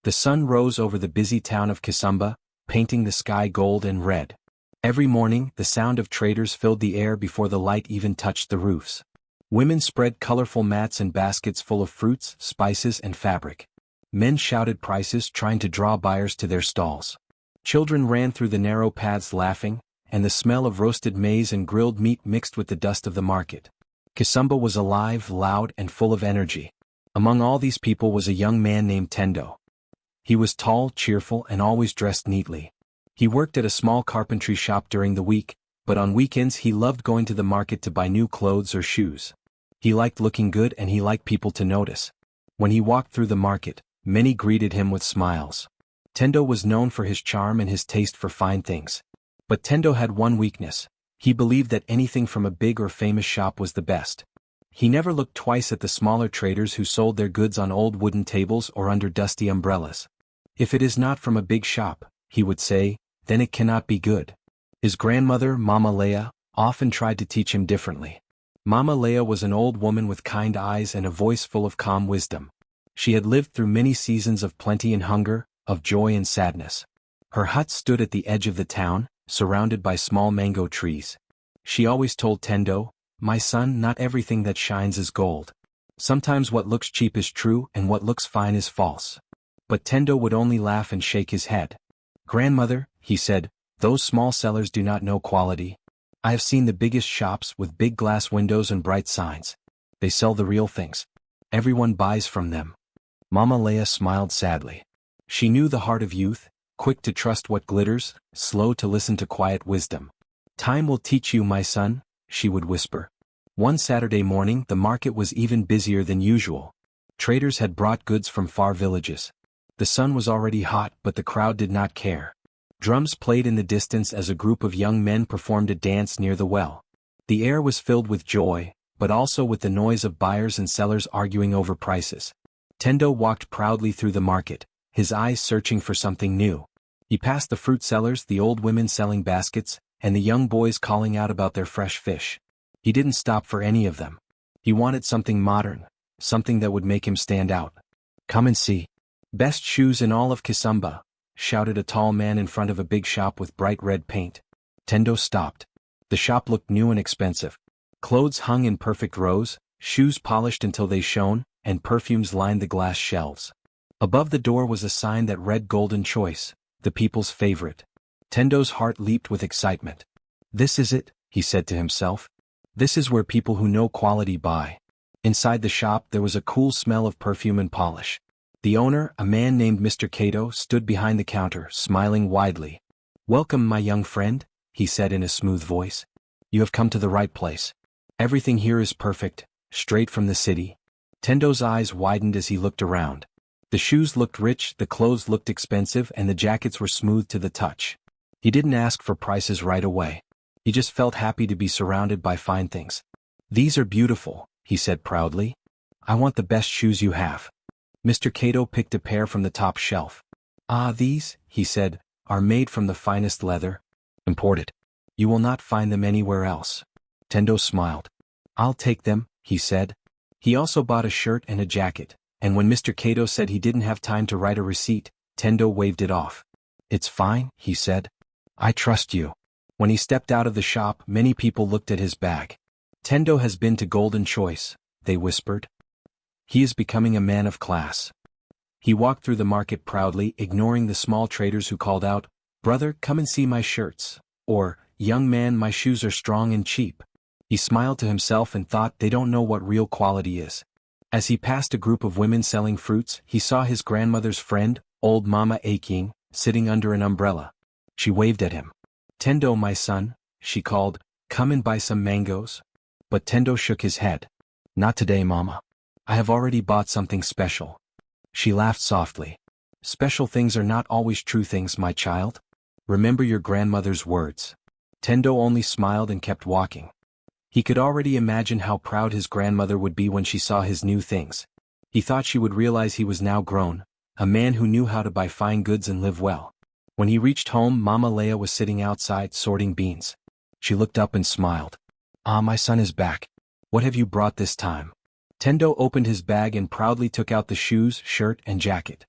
The sun rose over the busy town of Kisumba, painting the sky gold and red. Every morning, the sound of traders filled the air before the light even touched the roofs. Women spread colorful mats and baskets full of fruits, spices, and fabric. Men shouted prices, trying to draw buyers to their stalls. Children ran through the narrow paths laughing, and the smell of roasted maize and grilled meat mixed with the dust of the market. Kisumba was alive, loud, and full of energy. Among all these people was a young man named Tendo. He was tall, cheerful, and always dressed neatly. He worked at a small carpentry shop during the week, but on weekends he loved going to the market to buy new clothes or shoes. He liked looking good and he liked people to notice. When he walked through the market, many greeted him with smiles. Tendo was known for his charm and his taste for fine things. But Tendo had one weakness. He believed that anything from a big or famous shop was the best. He never looked twice at the smaller traders who sold their goods on old wooden tables or under dusty umbrellas. If it is not from a big shop, he would say, then it cannot be good. His grandmother, Mama Leah, often tried to teach him differently. Mama Leah was an old woman with kind eyes and a voice full of calm wisdom. She had lived through many seasons of plenty and hunger, of joy and sadness. Her hut stood at the edge of the town, surrounded by small mango trees. She always told Tendo, "My son, not everything that shines is gold. Sometimes what looks cheap is true and what looks fine is false." But Tendo would only laugh and shake his head. "Grandmother," he said, "those small sellers do not know quality. I have seen the biggest shops with big glass windows and bright signs. They sell the real things. Everyone buys from them." Mama Leah smiled sadly. She knew the heart of youth, quick to trust what glitters, slow to listen to quiet wisdom. "Time will teach you, my son," she would whisper. One Saturday morning the market was even busier than usual. Traders had brought goods from far villages. The sun was already hot, but the crowd did not care. Drums played in the distance as a group of young men performed a dance near the well. The air was filled with joy, but also with the noise of buyers and sellers arguing over prices. Tendo walked proudly through the market, his eyes searching for something new. He passed the fruit sellers, the old women selling baskets, and the young boys calling out about their fresh fish. He didn't stop for any of them. He wanted something modern, something that would make him stand out. "Come and see. Best shoes in all of Kisumba," shouted a tall man in front of a big shop with bright red paint. Tendo stopped. The shop looked new and expensive. Clothes hung in perfect rows, shoes polished until they shone, and perfumes lined the glass shelves. Above the door was a sign that read "Golden Choice, the people's favorite." Tendo's heart leaped with excitement. "This is it," he said to himself. "This is where people who know quality buy." Inside the shop there was a cool smell of perfume and polish. The owner, a man named Mr. Cato, stood behind the counter, smiling widely. "Welcome, my young friend," he said in a smooth voice. "You have come to the right place. Everything here is perfect, straight from the city." Tendo's eyes widened as he looked around. The shoes looked rich, the clothes looked expensive, and the jackets were smooth to the touch. He didn't ask for prices right away. He just felt happy to be surrounded by fine things. "These are beautiful," he said proudly. "I want the best shoes you have." Mr. Cato picked a pair from the top shelf. "Ah, these," he said, "are made from the finest leather. Imported. You will not find them anywhere else." Tendo smiled. "I'll take them," he said. He also bought a shirt and a jacket, and when Mr. Cato said he didn't have time to write a receipt, Tendo waved it off. "It's fine," he said. "I trust you." When he stepped out of the shop, many people looked at his bag. "Tendo has been to Golden Choice," they whispered. "He is becoming a man of class." He walked through the market proudly, ignoring the small traders who called out, "Brother, come and see my shirts," or, "Young man, my shoes are strong and cheap." He smiled to himself and thought, they don't know what real quality is. As he passed a group of women selling fruits, he saw his grandmother's friend, old Mama Aking, sitting under an umbrella. She waved at him. "Tendo, my son," she called, "come and buy some mangoes." But Tendo shook his head. "Not today, Mama. I have already bought something special." She laughed softly. "Special things are not always true things, my child. Remember your grandmother's words." Tendo only smiled and kept walking. He could already imagine how proud his grandmother would be when she saw his new things. He thought she would realize he was now grown, a man who knew how to buy fine goods and live well. When he reached home, Mama Leah was sitting outside sorting beans. She looked up and smiled. "Ah, my son is back. What have you brought this time?" Tendo opened his bag and proudly took out the shoes, shirt, and jacket.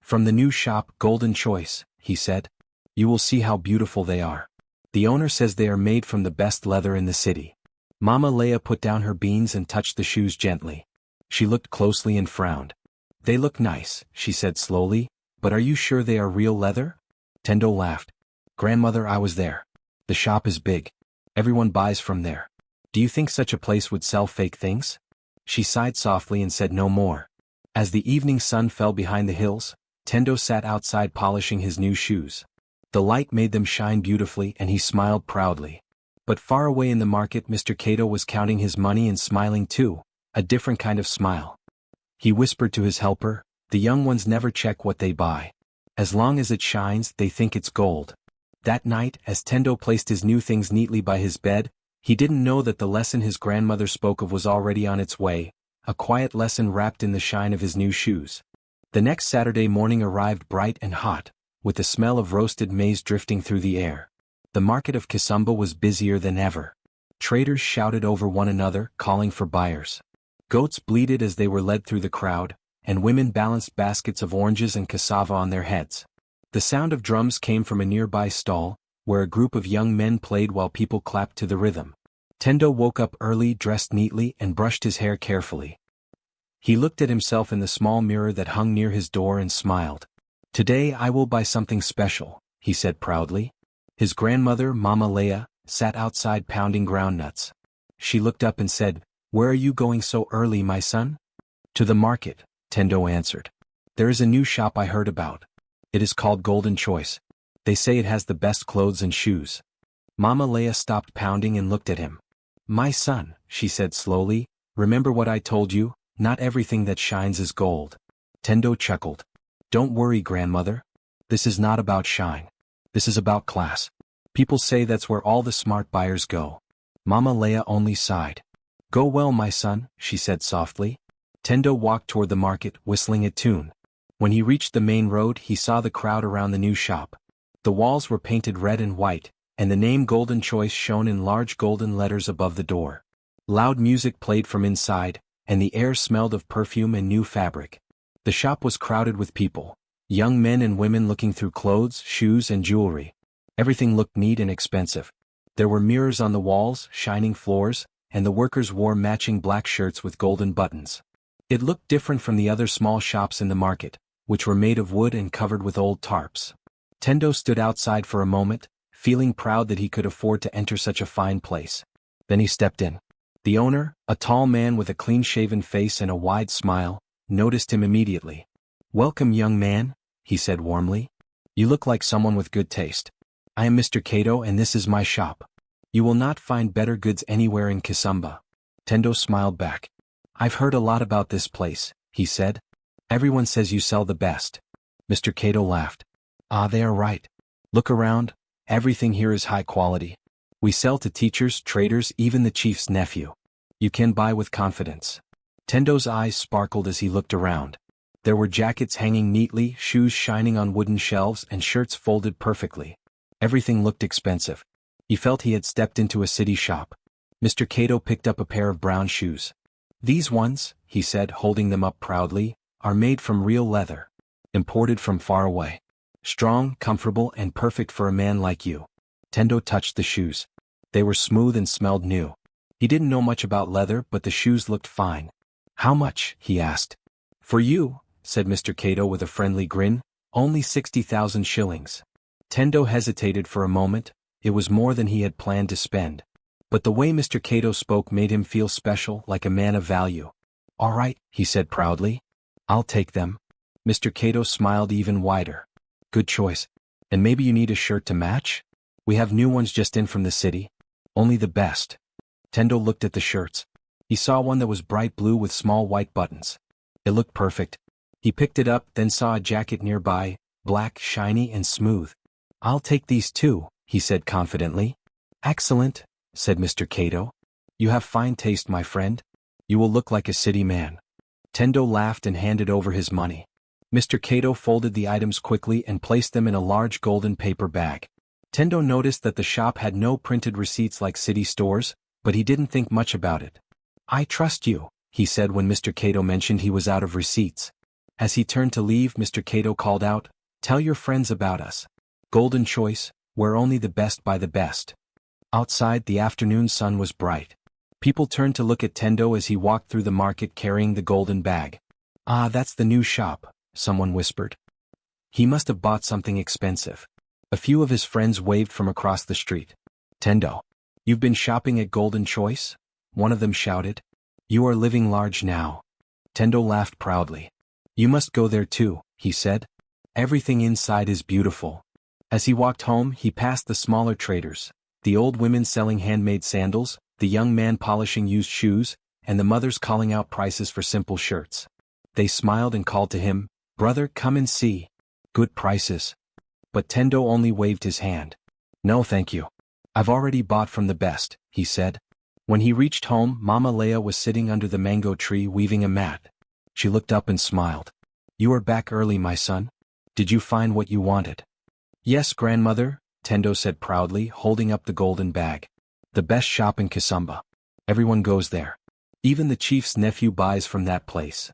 "From the new shop, Golden Choice," he said. "You will see how beautiful they are. The owner says they are made from the best leather in the city." Mama Leia put down her beans and touched the shoes gently. She looked closely and frowned. "They look nice," she said slowly, "but are you sure they are real leather?" Tendo laughed. "Grandmother, I was there. The shop is big. Everyone buys from there. Do you think such a place would sell fake things?" She sighed softly and said no more. As the evening sun fell behind the hills, Tendo sat outside polishing his new shoes. The light made them shine beautifully and he smiled proudly. But far away in the market, Mr. Cato was counting his money and smiling too, a different kind of smile. He whispered to his helper, "The young ones never check what they buy. As long as it shines, they think it's gold." That night, as Tendo placed his new things neatly by his bed, he didn't know that the lesson his grandmother spoke of was already on its way, a quiet lesson wrapped in the shine of his new shoes. The next Saturday morning arrived bright and hot, with the smell of roasted maize drifting through the air. The market of Kisumba was busier than ever. Traders shouted over one another, calling for buyers. Goats bleated as they were led through the crowd, and women balanced baskets of oranges and cassava on their heads. The sound of drums came from a nearby stall, where a group of young men played while people clapped to the rhythm. Tendo woke up early, dressed neatly, and brushed his hair carefully. He looked at himself in the small mirror that hung near his door and smiled. "Today I will buy something special," he said proudly. His grandmother, Mama Leia, sat outside pounding groundnuts. She looked up and said, "Where are you going so early, my son?" "To the market," Tendo answered. "There is a new shop I heard about. It is called Golden Choice. They say it has the best clothes and shoes." Mama Leia stopped pounding and looked at him. "My son," she said slowly, "remember what I told you, not everything that shines is gold." Tendo chuckled. "Don't worry, grandmother. This is not about shine. This is about class. People say that's where all the smart buyers go." Mama Leia only sighed. "Go well, my son," she said softly. Tendo walked toward the market, whistling a tune. When he reached the main road, he saw the crowd around the new shop. The walls were painted red and white, and the name Golden Choice shone in large golden letters above the door. Loud music played from inside, and the air smelled of perfume and new fabric. The shop was crowded with people, young men and women looking through clothes, shoes, and jewelry. Everything looked neat and expensive. There were mirrors on the walls, shining floors, and the workers wore matching black shirts with golden buttons. It looked different from the other small shops in the market, which were made of wood and covered with old tarps. Tendo stood outside for a moment, feeling proud that he could afford to enter such a fine place. Then he stepped in. The owner, a tall man with a clean-shaven face and a wide smile, noticed him immediately. "Welcome, young man," he said warmly. "You look like someone with good taste. I am Mr. Cato and this is my shop. You will not find better goods anywhere in Kisumba." Tendo smiled back. "I've heard a lot about this place," he said. "Everyone says you sell the best." Mr. Cato laughed. "Ah, they are right. Look around, everything here is high quality. We sell to teachers, traders, even the chief's nephew. You can buy with confidence." Tendo's eyes sparkled as he looked around. There were jackets hanging neatly, shoes shining on wooden shelves, and shirts folded perfectly. Everything looked expensive. He felt he had stepped into a city shop. Mr. Cato picked up a pair of brown shoes. "These ones," he said, holding them up proudly, "are made from real leather. Imported from far away. Strong, comfortable, and perfect for a man like you." Tendo touched the shoes. They were smooth and smelled new. He didn't know much about leather, but the shoes looked fine. "How much?" he asked. "For you," said Mr. Cato with a friendly grin, "only 60,000 shillings. Tendo hesitated for a moment. It was more than he had planned to spend. But the way Mr. Cato spoke made him feel special, like a man of value. "All right," he said proudly. "I'll take them." Mr. Cato smiled even wider. "Good choice. And maybe you need a shirt to match? We have new ones just in from the city. Only the best." Tendo looked at the shirts. He saw one that was bright blue with small white buttons. It looked perfect. He picked it up, then saw a jacket nearby, black, shiny, and smooth. "I'll take these too," he said confidently. "Excellent," said Mr. Cato. "You have fine taste, my friend. You will look like a city man." Tendo laughed and handed over his money. Mr. Cato folded the items quickly and placed them in a large golden paper bag. Tendo noticed that the shop had no printed receipts like city stores, but he didn't think much about it. "I trust you," he said when Mr. Cato mentioned he was out of receipts. As he turned to leave, Mr. Cato called out, "Tell your friends about us. Golden Choice, we're only the best by the best." Outside, the afternoon sun was bright. People turned to look at Tendo as he walked through the market carrying the golden bag. "Ah, that's the new shop," someone whispered. "He must have bought something expensive." A few of his friends waved from across the street. "Tendo, you've been shopping at Golden Choice?" one of them shouted. "You are living large now." Tendo laughed proudly. "You must go there too," he said. "Everything inside is beautiful." As he walked home, he passed the smaller traders, the old women selling handmade sandals, the young man polishing used shoes, and the mothers calling out prices for simple shirts. They smiled and called to him, "Brother, come and see. Good prices." But Tendo only waved his hand. "No thank you. I've already bought from the best," he said. When he reached home, Mama Leah was sitting under the mango tree weaving a mat. She looked up and smiled. "You are back early, my son. Did you find what you wanted?" "Yes, grandmother," Tendo said proudly, holding up the golden bag. "The best shop in Kisumba. Everyone goes there. Even the chief's nephew buys from that place."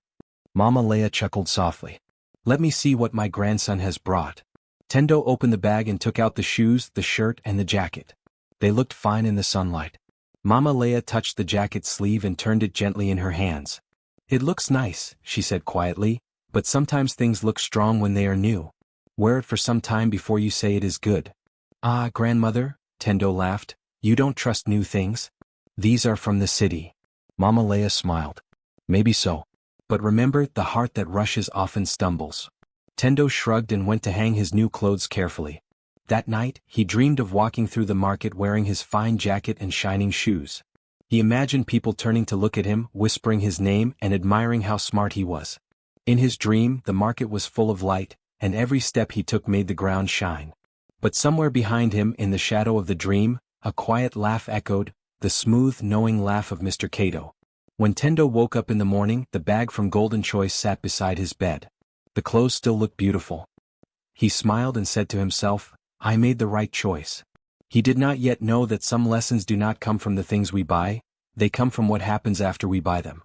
Mama Leah chuckled softly. "Let me see what my grandson has brought." Tendo opened the bag and took out the shoes, the shirt, and the jacket. They looked fine in the sunlight. Mama Leah touched the jacket sleeve and turned it gently in her hands. "It looks nice," she said quietly, "but sometimes things look strong when they are new. Wear it for some time before you say it is good." "Ah, grandmother," Tendo laughed, "you don't trust new things? These are from the city." Mama Leah smiled. "Maybe so. But remember, the heart that rushes often stumbles." Tendo shrugged and went to hang his new clothes carefully. That night, he dreamed of walking through the market wearing his fine jacket and shining shoes. He imagined people turning to look at him, whispering his name and admiring how smart he was. In his dream, the market was full of light, and every step he took made the ground shine. But somewhere behind him, in the shadow of the dream, a quiet laugh echoed, the smooth, knowing laugh of Mr. Cato. When Tendo woke up in the morning, the bag from Golden Choice sat beside his bed. The clothes still looked beautiful. He smiled and said to himself, "I made the right choice." He did not yet know that some lessons do not come from the things we buy, they come from what happens after we buy them.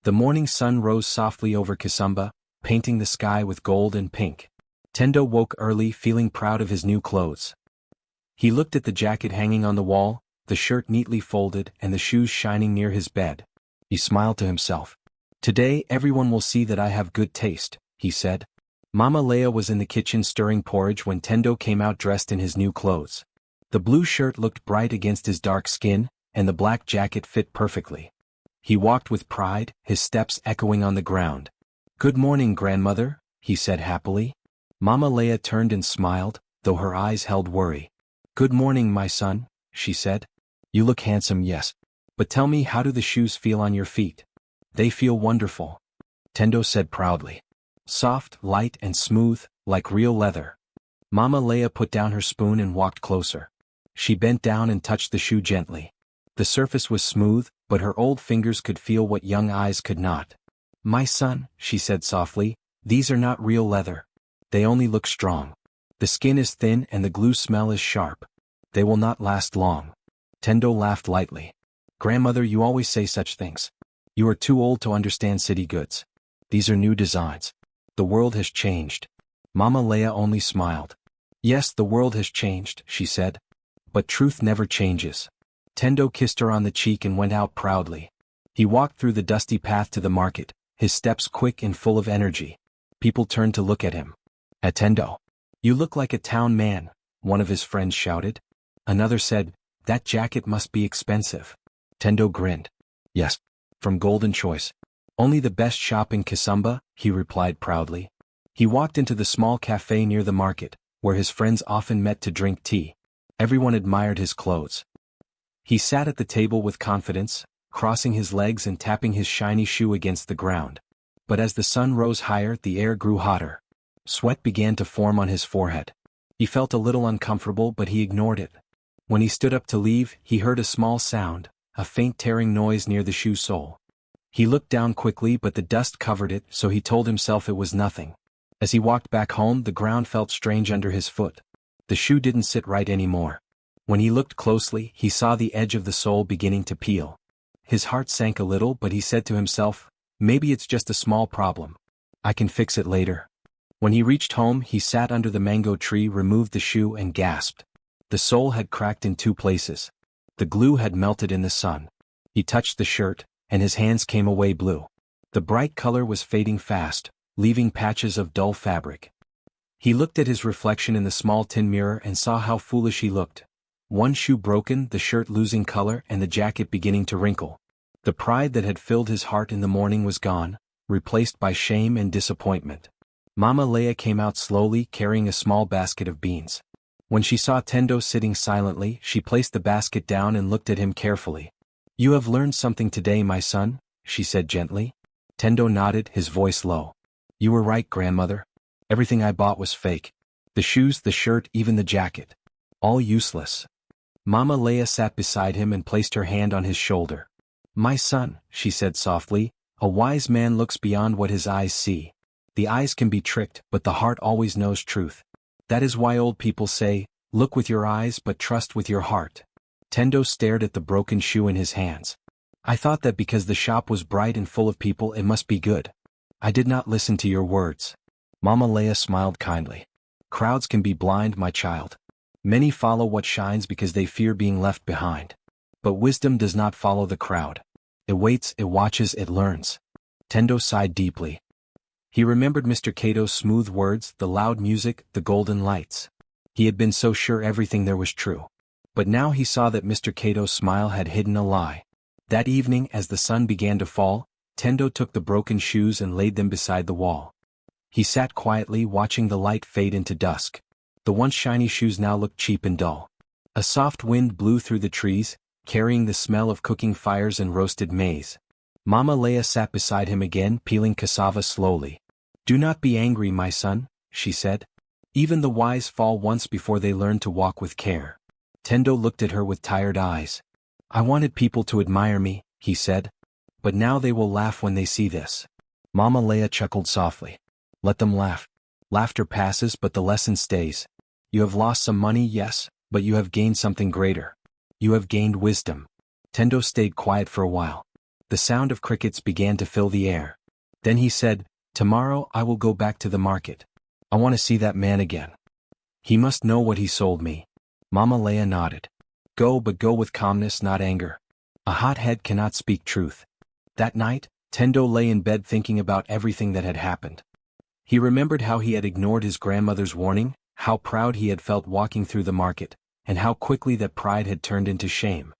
The morning sun rose softly over Kisumba, painting the sky with gold and pink. Tendo woke early, feeling proud of his new clothes. He looked at the jacket hanging on the wall, the shirt neatly folded, and the shoes shining near his bed. He smiled to himself. "Today everyone will see that I have good taste," he said. Mama Leah was in the kitchen stirring porridge when Tendo came out dressed in his new clothes. The blue shirt looked bright against his dark skin, and the black jacket fit perfectly. He walked with pride, his steps echoing on the ground. "Good morning, grandmother," he said happily. Mama Leah turned and smiled, though her eyes held worry. "Good morning, my son," she said. "You look handsome, yes. But tell me, how do the shoes feel on your feet?" "They feel wonderful," Tendo said proudly. "Soft, light, and smooth, like real leather." Mama Leah put down her spoon and walked closer. She bent down and touched the shoe gently. The surface was smooth, but her old fingers could feel what young eyes could not. "My son," she said softly, "these are not real leather. They only look strong. The skin is thin and the glue smell is sharp. They will not last long." Tendo laughed lightly. "Grandmother, you always say such things. You are too old to understand city goods. These are new designs. The world has changed." Mama Leah only smiled. "Yes, the world has changed," she said. "But truth never changes." Tendo kissed her on the cheek and went out proudly. He walked through the dusty path to the market, his steps quick and full of energy. People turned to look at him. "Tendo, you look like a town man," one of his friends shouted. Another said, "That jacket must be expensive." Tendo grinned. "Yes, from Golden Choice. Only the best shop in Kisumba," he replied proudly. He walked into the small cafe near the market, where his friends often met to drink tea. Everyone admired his clothes. He sat at the table with confidence, crossing his legs and tapping his shiny shoe against the ground. But as the sun rose higher, the air grew hotter. Sweat began to form on his forehead. He felt a little uncomfortable, but he ignored it. When he stood up to leave, he heard a small sound, a faint tearing noise near the shoe sole. He looked down quickly, but the dust covered it, so he told himself it was nothing. As he walked back home, the ground felt strange under his foot. The shoe didn't sit right anymore. When he looked closely, he saw the edge of the sole beginning to peel. His heart sank a little, but he said to himself, "Maybe it's just a small problem. I can fix it later. When he reached home, he sat under the mango tree, removed the shoe and gasped. The sole had cracked in 2 places. The glue had melted in the sun. He touched the shirt, and his hands came away blue. The bright color was fading fast, leaving patches of dull fabric. He looked at his reflection in the small tin mirror and saw how foolish he looked. One shoe broken, the shirt losing color, and the jacket beginning to wrinkle. The pride that had filled his heart in the morning was gone, replaced by shame and disappointment. Mama Leia came out slowly, carrying a small basket of beans. When she saw Tendo sitting silently, she placed the basket down and looked at him carefully. You have learned something today, my son, she said gently. Tendo nodded, his voice low. You were right, grandmother. Everything I bought was fake. The shoes, the shirt, even the jacket. All useless. Mama Leia sat beside him and placed her hand on his shoulder. My son, she said softly, a wise man looks beyond what his eyes see. The eyes can be tricked, but the heart always knows truth. That is why old people say, look with your eyes but trust with your heart. Tendo stared at the broken shoe in his hands. I thought that because the shop was bright and full of people it must be good. I did not listen to your words. Mama Leia smiled kindly. Crowds can be blind, my child. Many follow what shines because they fear being left behind. But wisdom does not follow the crowd. It waits, it watches, it learns. Tendo sighed deeply. He remembered Mr. Cato's smooth words, the loud music, the golden lights. He had been so sure everything there was true. But now he saw that Mr. Cato's smile had hidden a lie. That evening, as the sun began to fall, Tendo took the broken shoes and laid them beside the wall. He sat quietly, watching the light fade into dusk. The once shiny shoes now looked cheap and dull. A soft wind blew through the trees, carrying the smell of cooking fires and roasted maize. Mama Leia sat beside him again, peeling cassava slowly. Do not be angry, my son, she said. Even the wise fall once before they learn to walk with care. Tendo looked at her with tired eyes. I wanted people to admire me, he said. But now they will laugh when they see this. Mama Leia chuckled softly. Let them laugh. Laughter passes, but the lesson stays. You have lost some money, yes, but you have gained something greater. You have gained wisdom. Tendo stayed quiet for a while. The sound of crickets began to fill the air. Then he said, Tomorrow I will go back to the market. I want to see that man again. He must know what he sold me. Mama Leia nodded. Go, but go with calmness, not anger. A hot head cannot speak truth. That night, Tendo lay in bed thinking about everything that had happened. He remembered how he had ignored his grandmother's warning, how proud he had felt walking through the market, and how quickly that pride had turned into shame.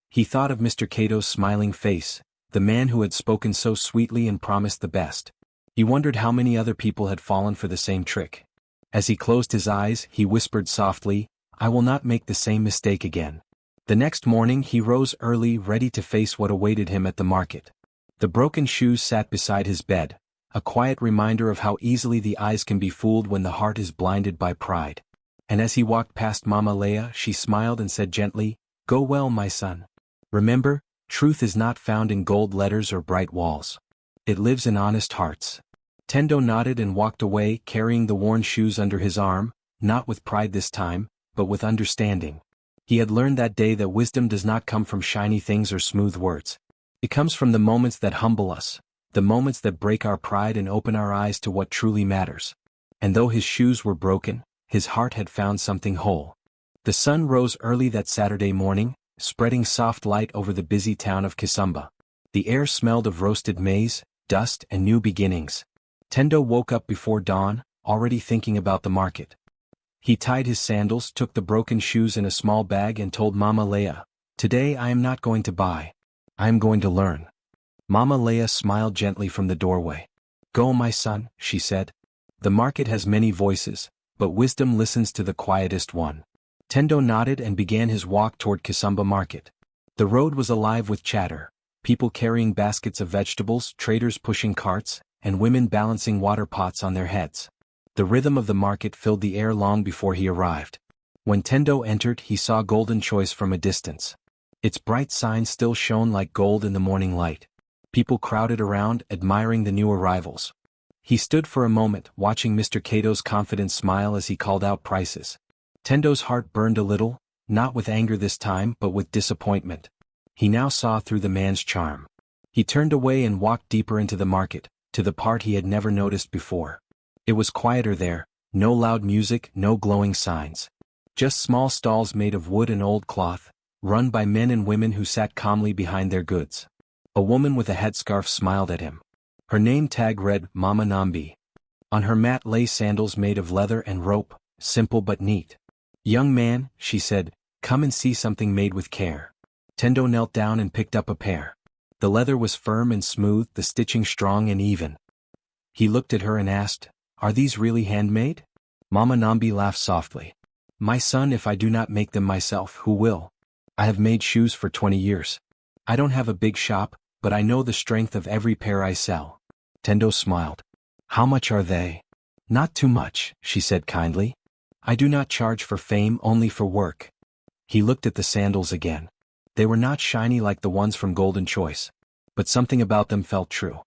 He thought of Mr. Cato's smiling face, the man who had spoken so sweetly and promised the best. He wondered how many other people had fallen for the same trick. As he closed his eyes, he whispered softly, I will not make the same mistake again. The next morning he rose early, ready to face what awaited him at the market. The broken shoes sat beside his bed, a quiet reminder of how easily the eyes can be fooled when the heart is blinded by pride. And as he walked past Mama Leia, she smiled and said gently, Go well, my son. Remember, truth is not found in gold letters or bright walls. It lives in honest hearts. Tendo nodded and walked away, carrying the worn shoes under his arm, not with pride this time, but with understanding. He had learned that day that wisdom does not come from shiny things or smooth words. It comes from the moments that humble us, the moments that break our pride and open our eyes to what truly matters. And though his shoes were broken, his heart had found something whole. The sun rose early that Saturday morning, spreading soft light over the busy town of Kisumba. The air smelled of roasted maize, dust, and new beginnings. Tendo woke up before dawn, already thinking about the market. He tied his sandals, took the broken shoes in a small bag and told Mama Leia, Today I am not going to buy. I am going to learn. Mama Leia smiled gently from the doorway. Go, my son, she said. The market has many voices, but wisdom listens to the quietest one. Tendo nodded and began his walk toward Kisumba Market. The road was alive with chatter, people carrying baskets of vegetables, traders pushing carts, and women balancing water pots on their heads. The rhythm of the market filled the air long before he arrived. When Tendo entered, he saw Golden Choice from a distance. Its bright sign still shone like gold in the morning light. People crowded around, admiring the new arrivals. He stood for a moment, watching Mr. Cato's confident smile as he called out prices. Tendo's heart burned a little, not with anger this time but with disappointment. He now saw through the man's charm. He turned away and walked deeper into the market, to the part he had never noticed before. It was quieter there, no loud music, no glowing signs. Just small stalls made of wood and old cloth, run by men and women who sat calmly behind their goods. A woman with a headscarf smiled at him. Her name tag read Mama Nambi. On her mat lay sandals made of leather and rope, simple but neat. "Young man," she said, "come and see something made with care." Tendo knelt down and picked up a pair. The leather was firm and smooth, the stitching strong and even. He looked at her and asked, "Are these really handmade?" Mama Nambi laughed softly. "My son, if I do not make them myself, who will? I have made shoes for 20 years. I don't have a big shop, but I know the strength of every pair I sell." Tendo smiled. "How much are they?" "Not too much," she said kindly. "I do not charge for fame, only for work." He looked at the sandals again. They were not shiny like the ones from Golden Choice, but something about them felt true.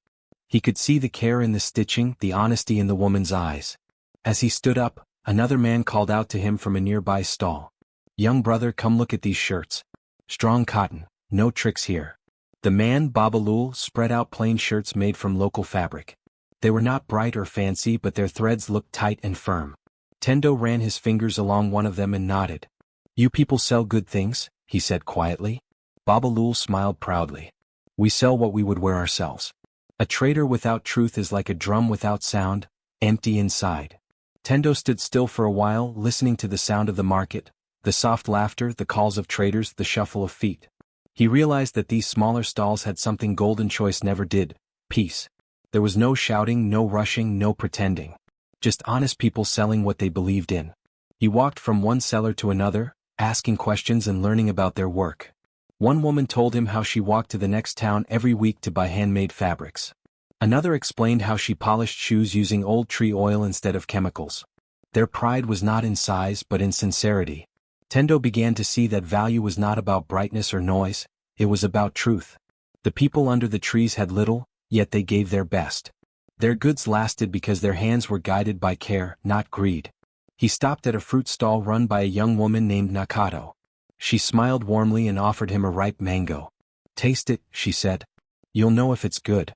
He could see the care in the stitching, the honesty in the woman's eyes. As he stood up, another man called out to him from a nearby stall. "Young brother, come look at these shirts. Strong cotton, no tricks here." The man, Babalul, spread out plain shirts made from local fabric. They were not bright or fancy, but their threads looked tight and firm. Tendo ran his fingers along one of them and nodded. "You people sell good things," he said quietly. Babalul smiled proudly. "We sell what we would wear ourselves. A trader without truth is like a drum without sound, empty inside." Tendo stood still for a while, listening to the sound of the market, the soft laughter, the calls of traders, the shuffle of feet. He realized that these smaller stalls had something Golden Choice never did: peace. There was no shouting, no rushing, no pretending. Just honest people selling what they believed in. He walked from one seller to another, asking questions and learning about their work. One woman told him how she walked to the next town every week to buy handmade fabrics. Another explained how she polished shoes using old tree oil instead of chemicals. Their pride was not in size but in sincerity. Tendo began to see that value was not about brightness or noise, it was about truth. The people under the trees had little, yet they gave their best. Their goods lasted because their hands were guided by care, not greed. He stopped at a fruit stall run by a young woman named Nakato. She smiled warmly and offered him a ripe mango. "Taste it," she said. "You'll know if it's good."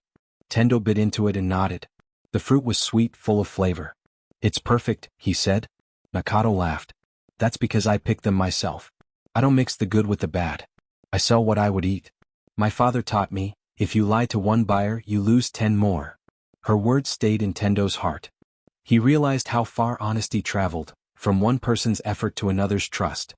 Tendo bit into it and nodded. The fruit was sweet, full of flavor. "It's perfect," he said. Nakato laughed. "That's because I picked them myself. I don't mix the good with the bad. I sell what I would eat. My father taught me, if you lie to one buyer, you lose 10 more. Her words stayed in Tendo's heart. He realized how far honesty traveled, from one person's effort to another's trust.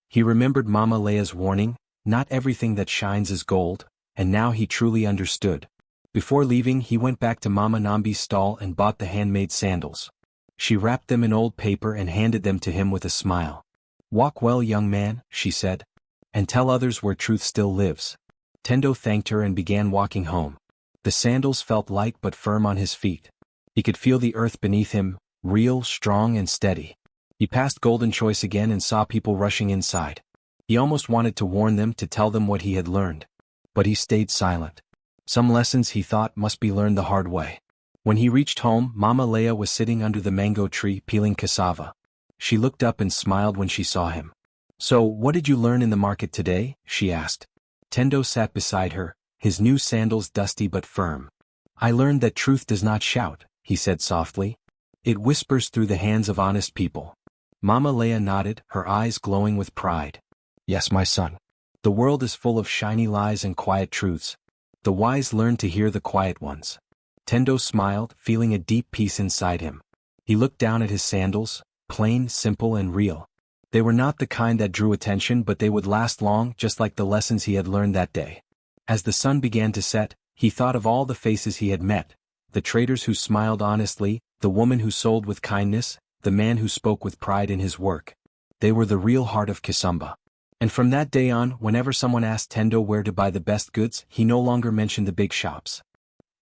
He remembered Mama Leia's warning, not everything that shines is gold, and now he truly understood. Before leaving, he went back to Mama Nambi's stall and bought the handmade sandals. She wrapped them in old paper and handed them to him with a smile. "Walk well, young man," she said, "and tell others where truth still lives." Tendo thanked her and began walking home. The sandals felt light but firm on his feet. He could feel the earth beneath him, real, strong and steady. He passed Golden Choice again and saw people rushing inside. He almost wanted to warn them, to tell them what he had learned. But he stayed silent. Some lessons, he thought, must be learned the hard way. When he reached home, Mama Leia was sitting under the mango tree peeling cassava. She looked up and smiled when she saw him. "So, what did you learn in the market today?" she asked. Tendo sat beside her, his new sandals dusty but firm. "I learned that truth does not shout," he said softly. "It whispers through the hands of honest people." Mama Leia nodded, her eyes glowing with pride. "Yes, my son. The world is full of shiny lies and quiet truths. The wise learn to hear the quiet ones." Tendo smiled, feeling a deep peace inside him. He looked down at his sandals, plain, simple and real. They were not the kind that drew attention, but they would last long, just like the lessons he had learned that day. As the sun began to set, he thought of all the faces he had met, the traders who smiled honestly, the woman who sold with kindness, the man who spoke with pride in his work. They were the real heart of Kisamba. And from that day on, whenever someone asked Tendo where to buy the best goods, he no longer mentioned the big shops.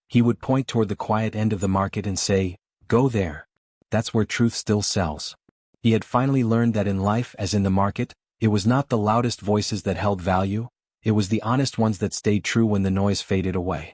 He would point toward the quiet end of the market and say, "Go there. That's where truth still sells." He had finally learned that in life, as in the market, it was not the loudest voices that held value, it was the honest ones that stayed true when the noise faded away.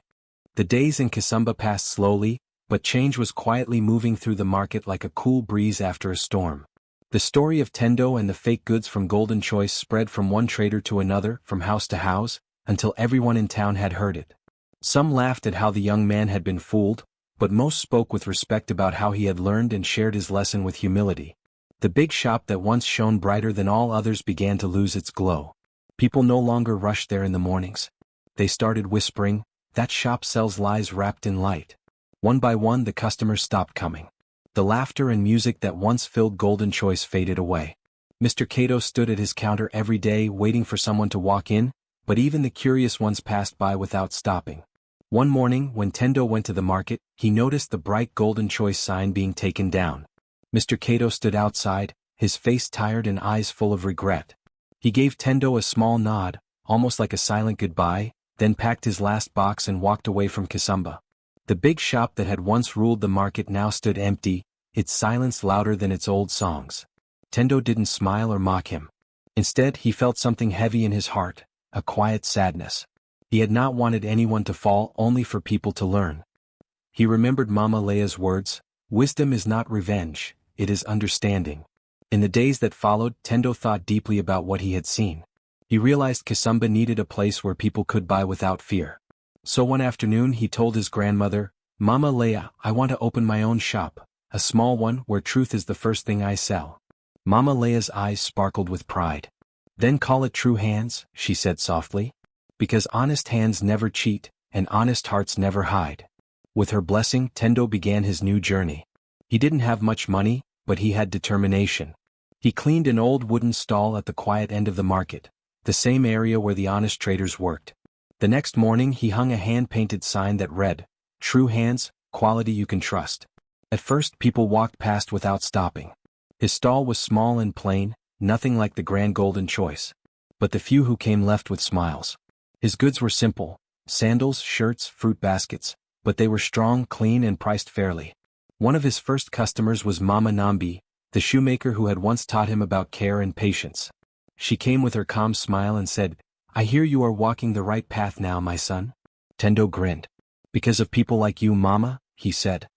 The days in Kisamba passed slowly, but change was quietly moving through the market like a cool breeze after a storm. The story of Tendo and the fake goods from Golden Choice spread from one trader to another, from house to house, until everyone in town had heard it. Some laughed at how the young man had been fooled, but most spoke with respect about how he had learned and shared his lesson with humility. The big shop that once shone brighter than all others began to lose its glow. People no longer rushed there in the mornings. They started whispering, "That shop sells lies wrapped in light." One by one the customers stopped coming. The laughter and music that once filled Golden Choice faded away. Mr. Cato stood at his counter every day waiting for someone to walk in, but even the curious ones passed by without stopping. One morning, when Tendo went to the market, he noticed the bright Golden Choice sign being taken down. Mr. Cato stood outside, his face tired and eyes full of regret. He gave Tendo a small nod, almost like a silent goodbye, then packed his last box and walked away from Kisumba. The big shop that had once ruled the market now stood empty, its silence louder than its old songs. Tendo didn't smile or mock him. Instead, he felt something heavy in his heart, a quiet sadness. He had not wanted anyone to fall, only for people to learn. He remembered Mama Leia's words, "Wisdom is not revenge, it is understanding." In the days that followed, Tendo thought deeply about what he had seen. He realized Kisumba needed a place where people could buy without fear. So one afternoon he told his grandmother, "Mama Leia, I want to open my own shop, a small one where truth is the first thing I sell." Mama Leia's eyes sparkled with pride. "Then call it True Hands," she said softly. "Because honest hands never cheat, and honest hearts never hide." With her blessing, Tendo began his new journey. He didn't have much money, but he had determination. He cleaned an old wooden stall at the quiet end of the market, the same area where the honest traders worked. The next morning he hung a hand-painted sign that read, "True Hands, quality you can trust." At first people walked past without stopping. His stall was small and plain, nothing like the grand Golden Choice. But the few who came left with smiles. His goods were simple, sandals, shirts, fruit baskets, but they were strong, clean and priced fairly. One of his first customers was Mama Nambi, the shoemaker who had once taught him about care and patience. She came with her calm smile and said, "I hear you are walking the right path now, my son." Tendo grinned. "Because of people like you, Mama," he said.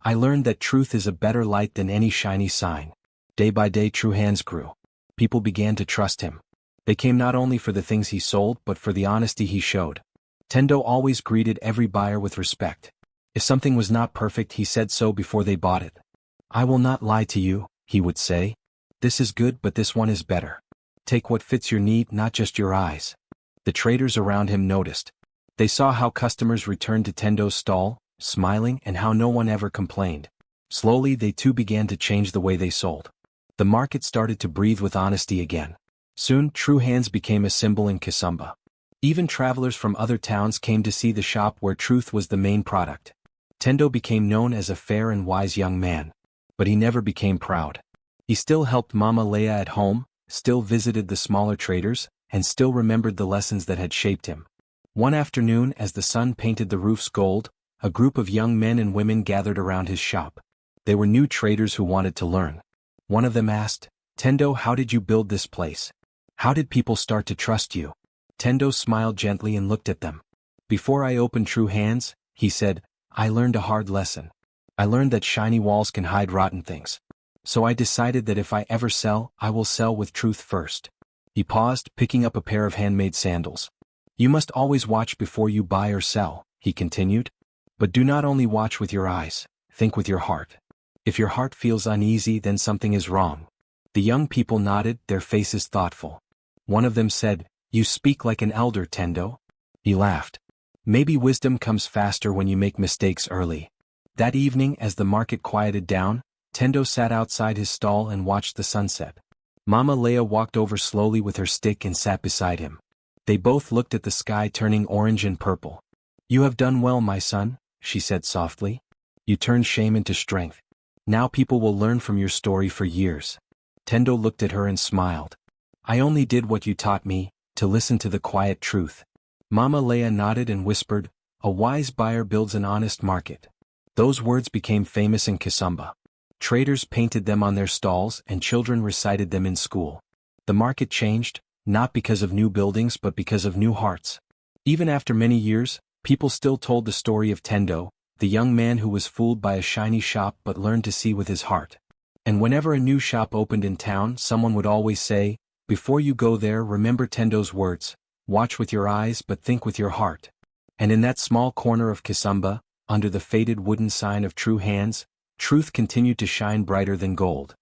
"I learned that truth is a better light than any shiny sign." Day by day True Hands grew. People began to trust him. They came not only for the things he sold but for the honesty he showed. Tendo always greeted every buyer with respect. If something was not perfect he said so before they bought it. "I will not lie to you," he would say. "This is good but this one is better. Take what fits your need, not just your eyes." The traders around him noticed. They saw how customers returned to Tendo's stall, smiling, and how no one ever complained. Slowly they too began to change the way they sold. The market started to breathe with honesty again. Soon True Hands became a symbol in Kisumba. Even travelers from other towns came to see the shop where truth was the main product. Tendo became known as a fair and wise young man. But he never became proud. He still helped Mama Leia at home, still visited the smaller traders, and still remembered the lessons that had shaped him. One afternoon, as the sun painted the roofs gold, a group of young men and women gathered around his shop. They were new traders who wanted to learn. One of them asked, "Tendo, how did you build this place? How did people start to trust you?" Tendo smiled gently and looked at them. "Before I opened True Hands," he said, "I learned a hard lesson. I learned that shiny walls can hide rotten things. So I decided that if I ever sell, I will sell with truth first." He paused, picking up a pair of handmade sandals. "You must always watch before you buy or sell," he continued. "But do not only watch with your eyes, think with your heart. If your heart feels uneasy, then something is wrong." The young people nodded, their faces thoughtful. One of them said, "You speak like an elder, Tendo." He laughed. "Maybe wisdom comes faster when you make mistakes early." That evening, as the market quieted down, Tendo sat outside his stall and watched the sunset. Mama Leia walked over slowly with her stick and sat beside him. They both looked at the sky turning orange and purple. "You have done well, my son," she said softly. "You turned shame into strength. Now people will learn from your story for years." Tendo looked at her and smiled. "I only did what you taught me, to listen to the quiet truth." Mama Leia nodded and whispered, "A wise buyer builds an honest market." Those words became famous in Kisumba. Traders painted them on their stalls and children recited them in school. The market changed, not because of new buildings but because of new hearts. Even after many years, people still told the story of Tendo, the young man who was fooled by a shiny shop but learned to see with his heart. And whenever a new shop opened in town, someone would always say, "Before you go there, remember Tendo's words, watch with your eyes but think with your heart." And in that small corner of Kisumba, under the faded wooden sign of true hands, truth continued to shine brighter than gold.